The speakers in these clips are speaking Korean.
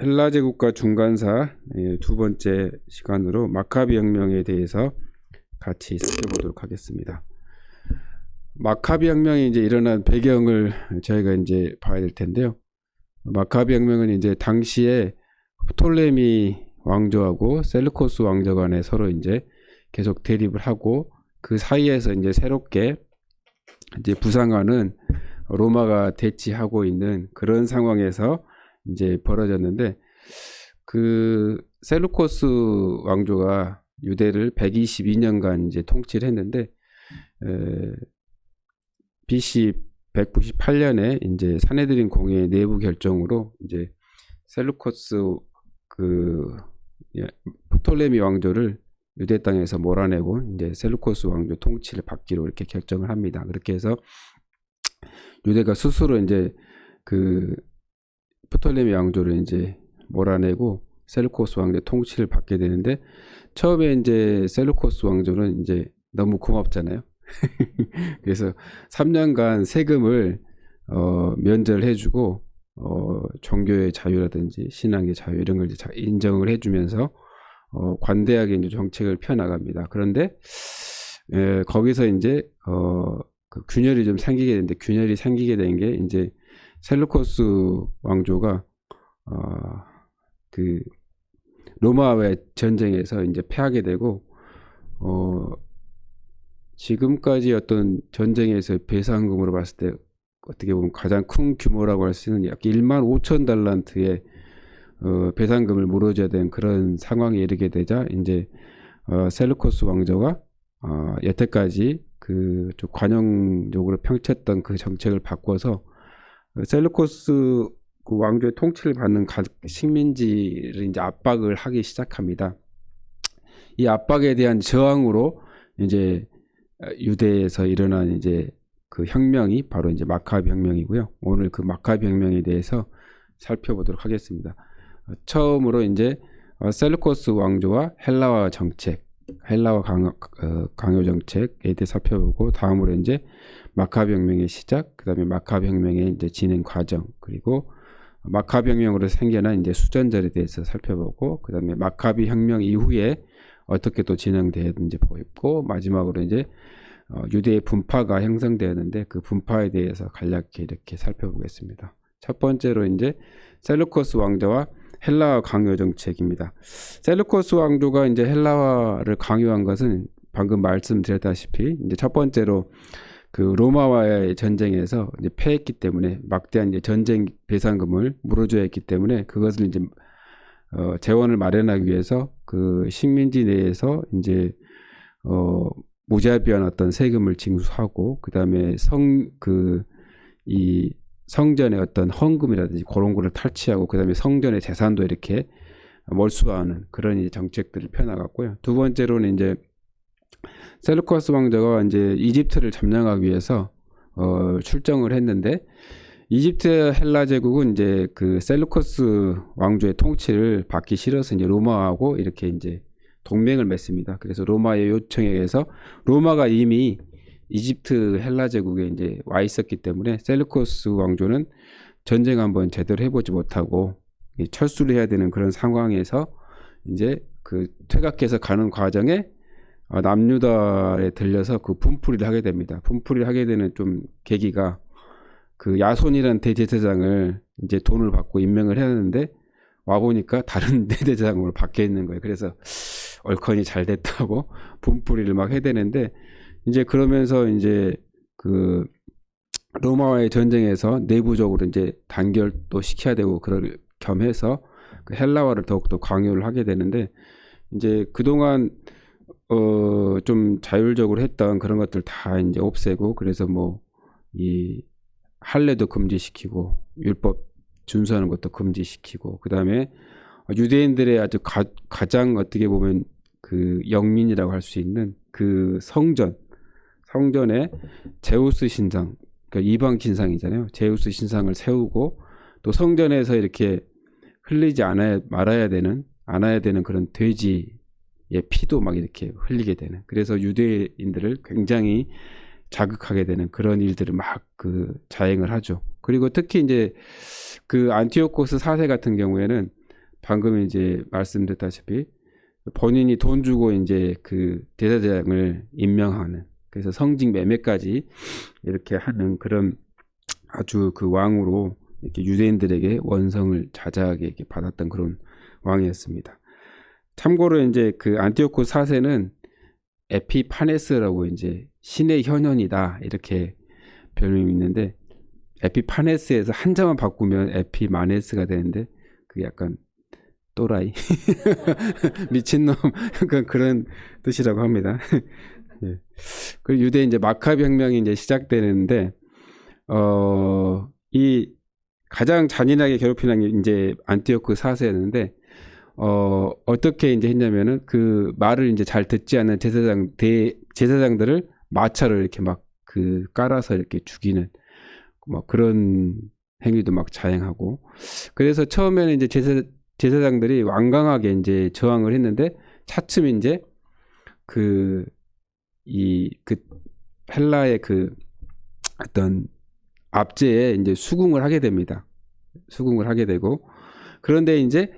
헬라 제국과 중간사 두 번째 시간으로 마카비 혁명에 대해서 같이 살펴보도록 하겠습니다. 마카비 혁명이 이제 일어난 배경을 저희가 이제 봐야 될 텐데요. 마카비 혁명은 이제 당시에 프톨레미 왕조하고 셀루코스 왕조 간에 서로 이제 계속 대립을 하고, 그 사이에서 이제 새롭게 이제 부상하는 로마가 대치하고 있는 그런 상황에서 이제 벌어졌는데, 그 셀루코스 왕조가 유대를 122년간 이제 통치를 했는데, BC 198년에 이제 사네드린 공회의 내부 결정으로 이제 셀루코스 프톨레미 왕조를 유대 땅에서 몰아내고 이제 셀루코스 왕조 통치를 받기로 이렇게 결정을 합니다. 그렇게 해서 유대가 스스로 이제 그 프톨레미 왕조를 이제 몰아내고 셀루코스 왕조 통치를 받게 되는데, 처음에 이제 셀루코스 왕조는 이제 너무 고맙잖아요. 그래서 3년간 세금을 면제해주고 종교의 자유라든지 신앙의 자유 이런 걸 이제 인정을 해주면서 관대하게 이제 정책을 펴나갑니다. 그런데 거기서 이제 그 균열이 좀 생기게 되는데, 균열이 생기게 된 게 이제 셀루코스 왕조가 그 로마와의 전쟁에서 이제 패하게 되고, 지금까지 어떤 전쟁에서 배상금으로 봤을 때 어떻게 보면 가장 큰 규모라고 할 수 있는 약 1만 5천 달란트의 배상금을 물어줘야 되는 그런 상황에 이르게 되자, 이제 셀루코스 왕조가 여태까지 그 좀 관용적으로 펼쳤던 그 정책을 바꿔서 셀루코스 그 왕조의 통치를 받는 식민지를 이제 압박을 하기 시작합니다. 이 압박에 대한 저항으로 이제 유대에서 일어난 이제 그 혁명이 바로 이제 마카비 혁명이고요. 오늘 그 마카비 혁명에 대해서 살펴보도록 하겠습니다. 처음으로 이제 셀루코스 왕조와 헬라와 정책, 헬라와 강요 정책에 대해 살펴보고, 다음으로 이제 마카비 혁명의 시작, 그다음에 마카비 혁명의 이제 진행 과정, 그리고 마카비 혁명으로 생겨난 이제 수전절에 대해서 살펴보고, 그다음에 마카비 혁명 이후에 어떻게 또 진행되었는지 보였고, 마지막으로 이제 유대의 분파가 형성되었는데 그 분파에 대해서 간략히 이렇게 살펴보겠습니다. 첫 번째로 이제 셀루코스 왕조와 헬라와 강요 정책입니다. 셀루코스 왕조가 이제 헬라화를 강요한 것은 방금 말씀드렸다시피 이제 첫 번째로 그 로마와의 전쟁에서 이제 패했기 때문에 막대한 이제 전쟁 배상금을 물어줘야 했기 때문에, 그것을 이제 재원을 마련하기 위해서 그 식민지 내에서 이제 무자비한 어떤 세금을 징수하고, 그다음에 이 성전의 어떤 헌금이라든지 그런 거를 탈취하고, 그다음에 성전의 재산도 이렇게 몰수하는 그런 이제 정책들을 펴나갔고요. 두 번째로는 이제 셀루코스 왕조가 이제 이집트를 점령하기 위해서 출정을 했는데, 이집트 헬라 제국은 이제 그 셀루코스 왕조의 통치를 받기 싫어서 이제 로마하고 이렇게 이제 동맹을 맺습니다. 그래서 로마의 요청에 의해서, 로마가 이미 이집트 헬라 제국에 이제 와 있었기 때문에 셀루코스 왕조는 전쟁 한번 제대로 해보지 못하고 철수를 해야 되는 그런 상황에서 이제 그 퇴각해서 가는 과정에 남유다에 들려서 그 분풀이를 하게 됩니다. 분풀이를 하게 되는 좀 계기가, 그 야손이라는 대제사장을 이제 돈을 받고 임명을 했는데 와 보니까 다른 대제사장으로 바뀌어 있는 거예요. 그래서 얼큰이 잘 됐다고 분풀이를 막 해대는데, 이제 그러면서 이제 그 로마와의 전쟁에서 내부적으로 이제 단결도 시켜야 되고 그럴 겸해서 그 헬라화를 더욱더 강요를 하게 되는데, 이제 그동안 좀 자율적으로 했던 그런 것들 다 이제 없애고, 그래서 뭐 이 할례도 금지시키고 율법 준수하는 것도 금지시키고, 그다음에 유대인들의 아주 가장 어떻게 보면 그 영민이라고 할 수 있는 그 성전에 제우스 신상, 그러니까 이방 신상이잖아요. 제우스 신상을 세우고, 또 성전에서 이렇게 흘리지 않아야 되는 그런 돼지의 피도 막 이렇게 흘리게 되는, 그래서 유대인들을 굉장히 자극하게 되는 그런 일들을 막 그 자행을 하죠. 그리고 특히 이제 그 안티오코스 4세 같은 경우에는 방금 이제 말씀드렸다시피 본인이 돈 주고 이제 그 대제사장을 임명하는, 그래서 성직 매매까지 이렇게 하는 그런 아주 그 왕으로 이렇게 유대인들에게 원성을 자자하게 이렇게 받았던 그런 왕이었습니다. 참고로 이제 그 안티오코스 4세는 에피파네스라고 이제 신의 현현이다 이렇게 별명이 있는데, 에피파네스에서 한자만 바꾸면 에피마네스가 되는데 그게 약간 또라이 미친놈 약간 그런 뜻이라고 합니다. 예. 그 유대 이제 마카비 혁명이 이제 시작되는데 이 가장 잔인하게 괴롭히는 게 이제 안티오크 4세였는데 어떻게 이제 했냐면은 그 말을 이제 잘 듣지 않는 제사장들을 마차로 이렇게 막 그 깔아서 이렇게 죽이는 막 그런 행위도 막 자행하고, 그래서 처음에는 이제 제사장들이 완강하게 이제 저항을 했는데 차츰 이제 그 헬라의 그 어떤 압제에 이제 수긍을 하게 됩니다. 수긍을 하게 되고, 그런데 이제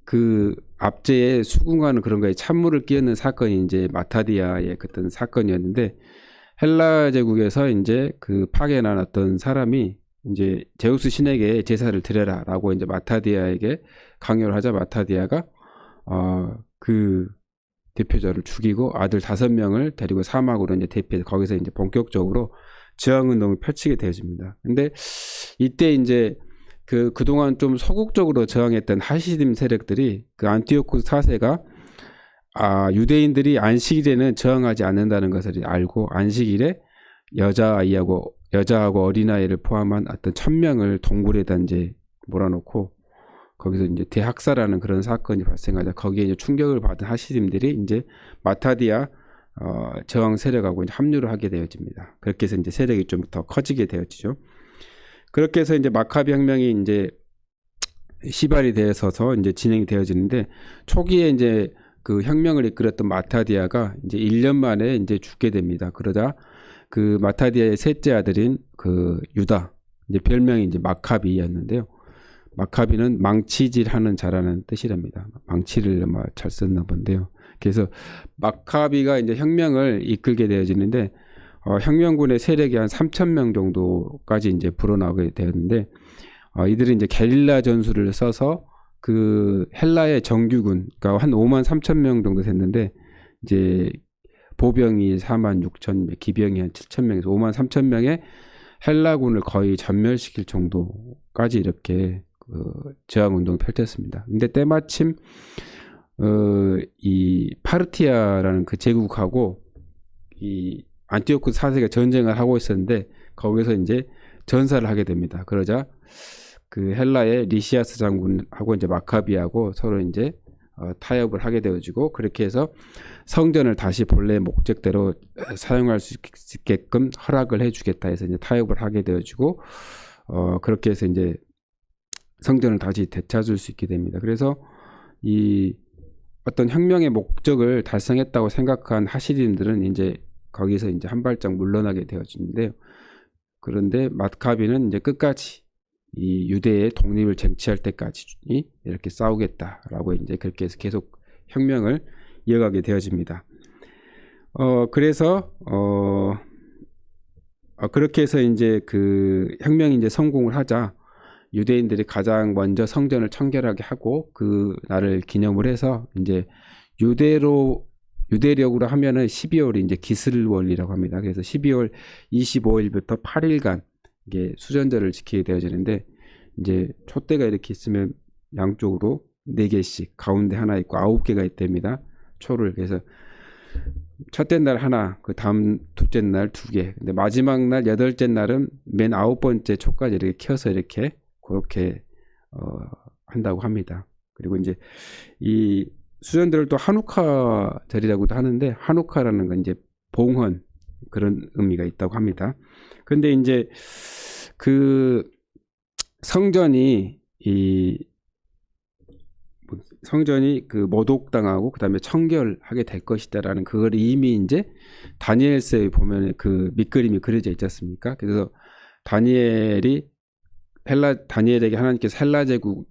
그 압제에 수긍하는 그런 거에 찬물을 끼얹는 사건이 이제 마타디아의 그떤 사건이었는데, 헬라 제국에서 이제 그 파견한 어떤 사람이 이제 제우스 신에게 제사를 드려라라고 이제 마타디아에게 강요를 하자, 마타디아가 그 대표자를 죽이고 아들 5명을 데리고 사막으로 이제 대피해서 거기서 이제 본격적으로 저항 운동을 펼치게 되어집니다. 근데 이때 이제 그동안 좀 소극적으로 저항했던 하시dim 세력들이 그 안티오코스 4세가 유대인들이 안식일에는 저항하지 않는다는 것을 알고 안식일에 여자하고 어린아이를 포함한 어떤 1000명을 동굴에다 이제 몰아놓고 거기서 이제 대학살하는 그런 사건이 발생하자 거기에 이제 충격을 받은 하시딤들이 이제 마타디아 저항 세력하고 이제 합류를 하게 되어집니다. 그렇게 해서 이제 세력이 좀 더 커지게 되어지죠. 그렇게 해서 이제 마카비 혁명이 이제 시발이 되어서 이제 진행이 되어지는데, 초기에 이제 그 혁명을 이끌었던 마타디아가 이제 1년 만에 이제 죽게 됩니다. 그러자 그 마타디아의 셋째 아들인 그 유다, 이제 별명이 이제 마카비였는데요. 마카비는 망치질하는 자라는 뜻이랍니다. 망치를 잘 썼나 본데요. 그래서 마카비가 이제 혁명을 이끌게 되어지는데 혁명군의 세력이 한 3,000명 정도까지 이제 불어나게 되었는데, 이들은 이제 게릴라 전술을 써서 그 헬라의 정규군, 그러니까 한 53,000명 정도 됐는데 이제 보병이 46,000명, 기병이 한 7,000명에서 53,000명의 헬라군을 거의 전멸시킬 정도까지 이렇게 저항 운동을 펼쳤습니다. 근데 때마침 이 파르티아라는 그 제국하고 이 안티오코스 4세가 전쟁을 하고 있었는데 거기서 이제 전사를 하게 됩니다. 그러자 그 헬라의 리시아스 장군하고 이제 마카비하고 서로 이제 타협을 하게 되어지고, 그렇게 해서 성전을 다시 본래 목적대로 사용할 수 있게끔 허락을 해주겠다 해서 이제 타협을 하게 되어지고, 그렇게 해서 이제 성전을 다시 되찾을 수 있게 됩니다. 그래서 이 어떤 혁명의 목적을 달성했다고 생각한 하시딤들은 이제 거기서 이제 한 발짝 물러나게 되어지는데요. 그런데 마카비는 이제 끝까지 이 유대의 독립을 쟁취할 때까지 이렇게 싸우겠다라고 이제 그렇게 해서 계속 혁명을 이어가게 되어집니다. 그래서 그렇게 해서 이제 그 혁명이 이제 성공을 하자 유대인들이 가장 먼저 성전을 청결하게 하고 그 날을 기념을 해서 이제 유대력으로 하면은 12월이 이제 기슬월이라고 합니다. 그래서 12월 25일부터 8일간 이게 수전절을 지키게 되어지는데, 이제 촛대가 이렇게 있으면 양쪽으로 4개씩 가운데 하나 있고 9개가 있답니다. 초를. 그래서 첫째 날 하나, 그 다음 둘째 날 2개, 근데 마지막 날 8째 날은 맨 9번째 초까지 이렇게 켜서 이렇게 그렇게 한다고 합니다. 그리고 이제 이 수전들을 또 한우카절이라고도 하는데, 한우카라는 건 이제 봉헌 그런 의미가 있다고 합니다. 근데 이제 그 성전이 성전이 그 모독당하고 그다음에 청결하게 될 것이다라는 그걸 이미 이제 다니엘서에 보면 그 밑그림이 그려져 있지 않습니까? 그래서 다니엘에게 하나님께서 헬라 제국에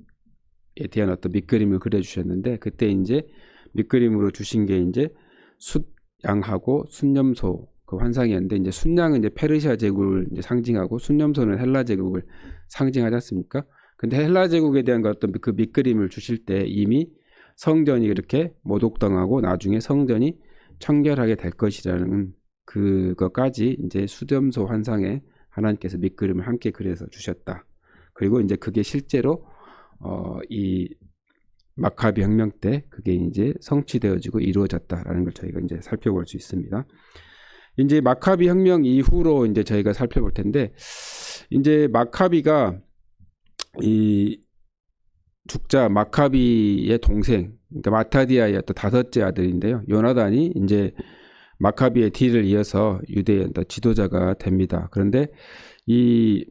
대한 어떤 밑그림을 그려주셨는데, 그때 이제 밑그림으로 주신 게 이제 숫양하고 순념소 그 환상이었는데, 이제 순양은 이제 페르시아 제국을 이제 상징하고 순념소는 헬라 제국을 상징하지 않습니까? 근데 헬라 제국에 대한 어떤 그 밑그림을 주실 때 이미 성전이 이렇게 모독당하고 나중에 성전이 청결하게 될 것이라는 그것까지 이제 수렴소 환상에 하나님께서 밑그림을 함께 그려서 주셨다. 그리고 이제 그게 실제로 이 마카비 혁명 때 그게 이제 성취되어지고 이루어졌다라는 걸 저희가 이제 살펴볼 수 있습니다. 이제 마카비 혁명 이후로 이제 저희가 살펴볼 텐데, 이제 마카비가 이 죽자 마카비의 동생, 그러니까 마타디아의 어떤 다섯째 아들인데요. 요나단이 이제 마카비의 뒤를 이어서 유대의 지도자가 됩니다. 그런데 이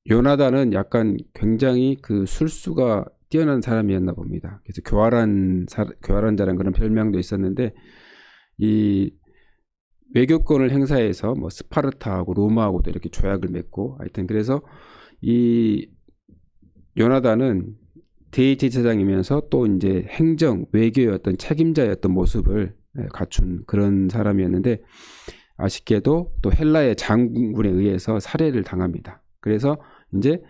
요나단은 약간 굉장히 그 술수가 뛰어난 사람이었나 봅니다. 그래서 교활한 자라는 그런 별명도 있었는데, 이 외교권을 행사해서 뭐 스파르타하고 로마하고도 이렇게 조약을 맺고, 하여튼 그래서 이 요나단은 대제사장이면서 또 이제 행정 외교의 어떤 책임자였던 모습을 갖춘 그런 사람이었는데, 아쉽게도 또 헬라의 장군에 의해서 살해를 당합니다. 그래서 이제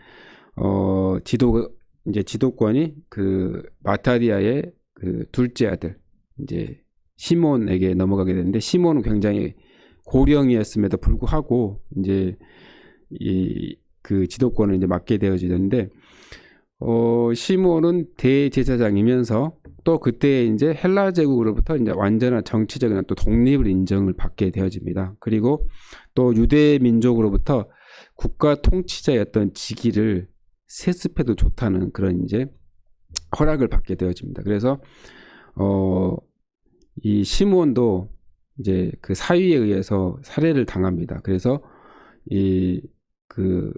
지도권이 그 마타디아의 그 둘째 아들 이제 시몬에게 넘어가게 되는데, 시몬은 굉장히 고령이었음에도 불구하고 이제 그 지도권을 이제 맡게 되어지는데, 시몬은 대제사장이면서 또 그때 이제 헬라 제국으로부터 이제 완전한 정치적인 또 독립을 인정을 받게 되어집니다. 그리고 또 유대 민족으로부터 국가 통치자였던 직위를 세습해도 좋다는 그런 이제 허락을 받게 되어집니다. 그래서 이 시몬도 이제 그 사위에 의해서 살해를 당합니다. 그래서 그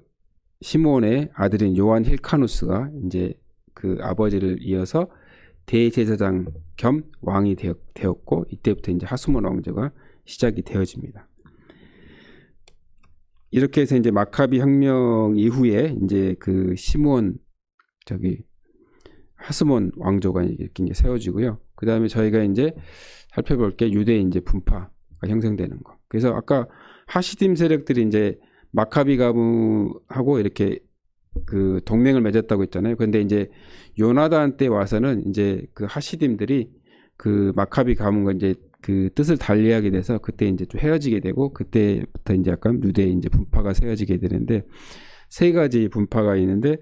시몬의 아들인 요한 힐카누스가 이제 그 아버지를 이어서 대제사장 겸 왕이 되었고, 이때부터 이제 하스몬 왕조가 시작이 되어집니다. 이렇게 해서 이제 마카비 혁명 이후에 이제 그 하스몬 왕조가 이렇게 이제 세워지고요. 그 다음에 저희가 이제 살펴볼 게 유대 이제 분파가 형성되는 거. 그래서 아까 하시딤 세력들이 이제 마카비 가문하고 이렇게 그 동맹을 맺었다고 했잖아요. 근데 이제 요나단 때 와서는 이제 그 하시딤들이 그 마카비 가문과 이제 그 뜻을 달리하게 돼서 그때 이제 좀 헤어지게 되고, 그때부터 이제 약간 유대 이제 분파가 세워지게 되는데, 세 가지 분파가 있는데,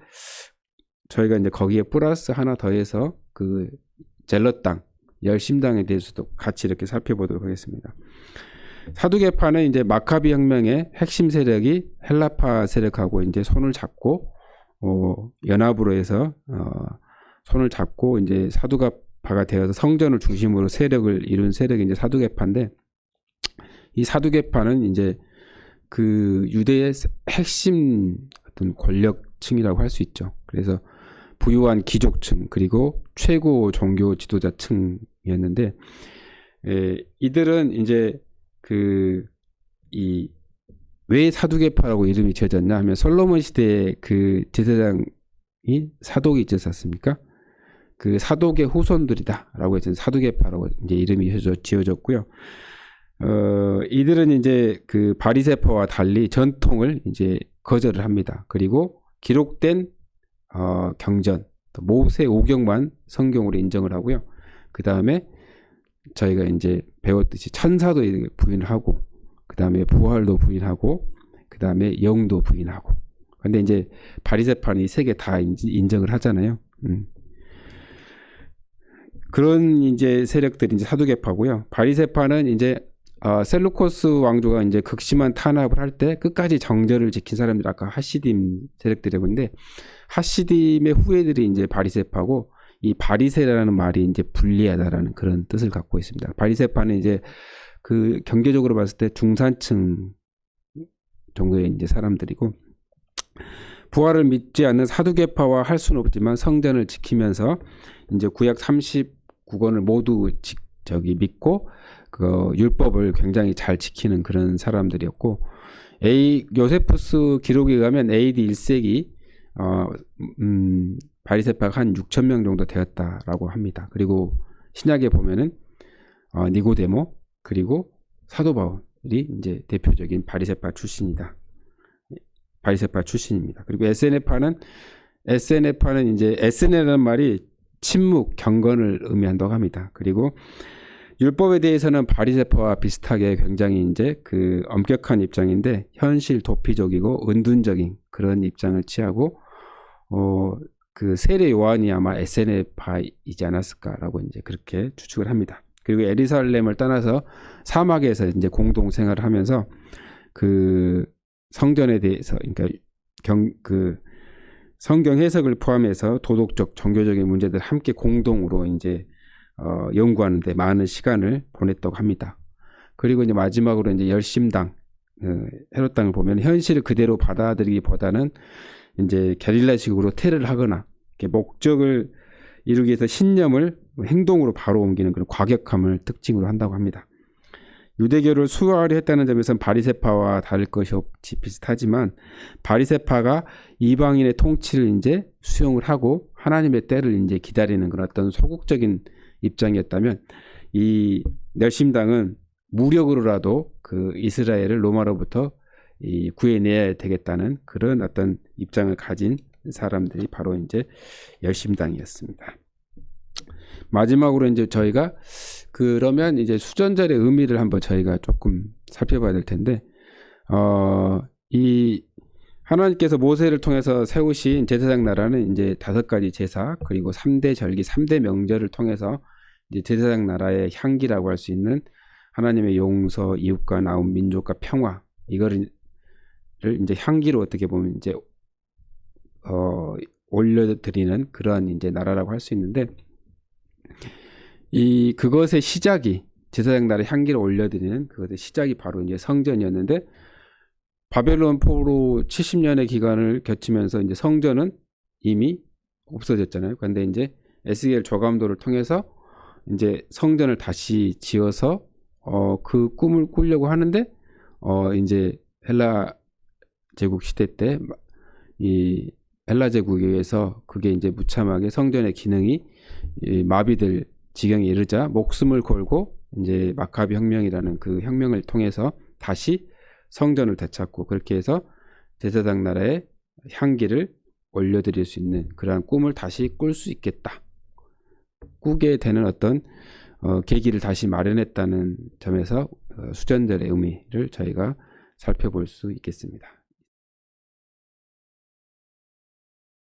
저희가 이제 거기에 플러스 하나 더해서 그 젤럿당, 열심당에 대해서도 같이 이렇게 살펴보도록 하겠습니다. 사두개파는 이제 마카비 혁명의 핵심 세력이 헬라파 세력하고 이제 손을 잡고 연합으로 해서 손을 잡고 이제 사두개파가 되어서 성전을 중심으로 세력을 이룬 세력이 이제 사두개파인데, 이 사두개파는 이제 그 유대의 핵심 어떤 권력층이라고 할 수 있죠. 그래서 부유한 귀족층 그리고 최고 종교 지도자층이었는데, 이들은 이제 왜 사두개파라고 이름이 지어졌냐 하면, 솔로몬 시대에 그 제사장이 사독이 있지 않습니까? 그 사독의 후손들이다라고 해서 사두개파라고 이제 이름이 지어졌고요. 이들은 이제 그 바리새파와 달리 전통을 이제 거절을 합니다. 그리고 기록된 경전, 모세 오경만 성경으로 인정을 하고요. 그 다음에 저희가 이제 배웠듯이 천사도 부인하고, 그 다음에 부활도 부인하고, 그 다음에 영도 부인하고. 근데 이제 바리새파는 이 세 개 다 인정을 하잖아요. 그런 이제 세력들이 이제 사두개파고요. 바리새파는 이제 셀루코스 왕조가 이제 극심한 탄압을 할 때 끝까지 정절을 지킨 사람들, 아까 하시딤 세력들이라고 했는데, 하시딤의 후예들이 이제 바리새파고, 이 바리새라는 말이 이제 불리하다라는 그런 뜻을 갖고 있습니다. 바리새파는 이제 그 경제적으로 봤을 때 중산층 정도의 이제 사람들이고, 부활을 믿지 않는 사두개파와 할 수는 없지만 성전을 지키면서 이제 구약 39권을 모두 믿고 그 율법을 굉장히 잘 지키는 그런 사람들이었고, 요세푸스 기록에 의하면 AD 1세기 바리새파가 한 6천 명 정도 되었다라고 합니다. 그리고 신약에 보면은 니고데모 그리고 사도 바울이 이제 대표적인 바리새파 출신입니다. 그리고 SNF파는 이제 SN이라는 말이 침묵, 경건을 의미한다고 합니다. 그리고 율법에 대해서는 바리새파와 비슷하게 굉장히 이제 그 엄격한 입장인데 현실 도피적이고 은둔적인 그런 입장을 취하고 그 세례 요한이 아마 SNF파이지 않았을까라고 이제 그렇게 추측을 합니다. 그리고 예루살렘을 떠나서 사막에서 이제 공동 생활을 하면서 그 성전에 대해서 그러니까 그 성경 해석을 포함해서 도덕적, 종교적인 문제들 함께 공동으로 이제 연구하는데 많은 시간을 보냈다고 합니다. 그리고 이제 마지막으로 이제 열심당 헤롯 당을 보면 현실을 그대로 받아들이기보다는 이제 게릴라식으로 테러를 하거나 목적을 이루기 위해서 신념을 행동으로 바로 옮기는 그런 과격함을 특징으로 한다고 합니다. 유대교를 수화하려 했다는 점에서는 바리새파와 다를 것이 없이 비슷하지만 바리새파가 이방인의 통치를 이제 수용을 하고 하나님의 때를 이제 기다리는 그런 어떤 소극적인 입장이었다면 이 열심당은 무력으로라도 그 이스라엘을 로마로부터 구해내야 되겠다는 그런 어떤 입장을 가진 사람들이 바로 이제 열심당이었습니다. 마지막으로 이제 저희가 그러면 이제 수전절의 의미를 한번 저희가 조금 살펴봐야 될 텐데, 이 하나님께서 모세를 통해서 세우신 제사장 나라는 이제 5가지 제사 그리고 3대 절기, 3대 명절을 통해서 이제 제사장 나라의 향기라고 할 수 있는 하나님의 용서, 이웃과 나온 민족과 평화, 이거를 이제 향기로 어떻게 보면 이제 올려드리는 그러한 이제 나라라고 할 수 있는데, 그것의 시작이 제사장 나라의 향기를 올려드리는 그것의 시작이 바로 이제 성전이었는데, 바벨론 포로 70년의 기간을 거치면서 이제 성전은 이미 없어졌잖아요. 그런데 이제 에스겔 조감도를 통해서 이제 성전을 다시 지어서 그 꿈을 꾸려고 하는데 이제 헬라 제국 시대 때 이 헬라 제국에 의해서 그게 이제 무참하게 성전의 기능이 마비될 지경에 이르자 목숨을 걸고 이제 마카비 혁명이라는 그 혁명을 통해서 다시 성전을 되찾고 그렇게 해서 제사장 나라의 향기를 올려드릴 수 있는 그러한 꿈을 다시 꿀 수 있겠다. 꾸게 되는 어떤 계기를 다시 마련했다는 점에서 수전절의 의미를 저희가 살펴볼 수 있겠습니다.